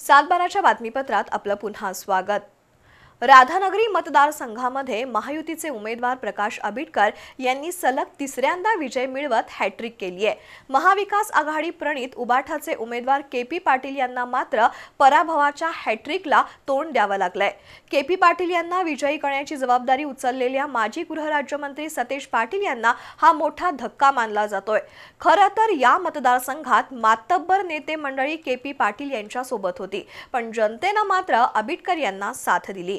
सातबाराच्या बातमीपत्रात आपलं पुन्हा स्वागत। राधानगरी मतदारसंघामध्ये महायुतीचे उमेदवार प्रकाश आबिटकर यांनी सलग तिसऱ्यांदा विजय मिळवत हॅट्रिक केली आहे। महाविकास आघाडी प्रणित उबाठाचे उमेदवार केपी पाटील यांना मात्र पराभवाच्या हॅट्रिकला तोंड द्यावं लागलंय। केपी पाटील यांना विजयी करण्याची जबाबदारी उचललेल्या माजी गृहराज्यमंत्री सतेज पाटील यांना हा मोठा धक्का मानला जातोय। खरं तर या मतदारसंघात मातब्बर नेते मंडळी केपी पाटील यांच्या सोबत होती, पण जनतेनं मात्र आबिटकर यांना साथ दिली।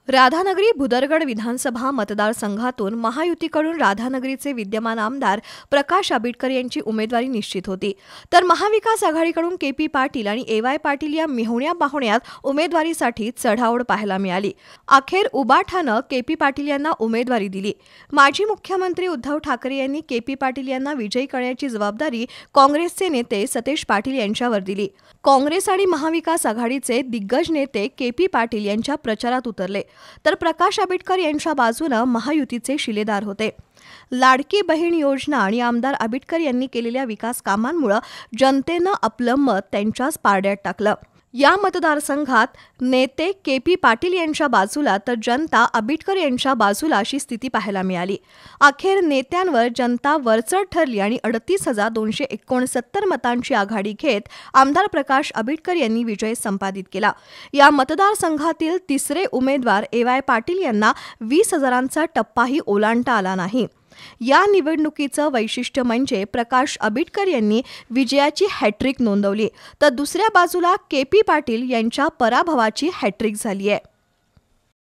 राधानगरी भुदरगड विधानसभा मतदारसंघातून महायुतीकडून राधानगरीचे विद्यमान आमदार प्रकाश आबिटकर यांची उमेदवारी निश्चित होती, तर महाविकास आघाडीकडून केपी पाटील आणि एवाय पाटील या मेहुण्या पाहुण्यात उमेदवारीसाठी चढाओढ पाहायला मिळाली। अखेर उबाठानं केपी पाटील यांना उमेदवारी दिली। माजी मुख्यमंत्री उद्धव ठाकरे यांनी केपी पाटील यांना विजयी करण्याची जबाबदारी काँग्रेसचे नेते सतेज पाटील यांच्यावर दिली। काँग्रेस आणि महाविकास आघाडीचे दिग्गज नेते केपी पाटील यांच्या प्रचारात उतरले, तर प्रकाश आबिटकर यांच्या बाजूला महायुतीचे शिलेदार होते। लाडकी बहीण योजना आणि आमदार आबिटकर यांनी केलेल्या विकास कामांमुळे जनतेनं आपलं मत त्यांच्याच पारड्यात टाकलं। या मतदारसंघात नेते केपी पाटील यांच्या बाजूला तर जनता आबिटकर यांच्या बाजूला अशी स्थिती पाहायला मिळाली। अखेर नेत्यांवर जनता वरचढ ठरली आणि 38,269 मतांची आघाडी घेत आमदार प्रकाश आबिटकर यांनी विजय संपादित केला। या मतदारसंघातील तिसरे उमेदवार एवाय पाटील यांना 20,000चा टप्पाही ओलांडता आला नाही। या निवडणुकीचं वैशिष्ट्य म्हणजे प्रकाश आबिटकर यांनी विजयाची हॅट्रिक नोंदवली, तर दुसऱ्या बाजूला केपी पाटील यांच्या पराभवाची हॅट्रिक झाली आहे।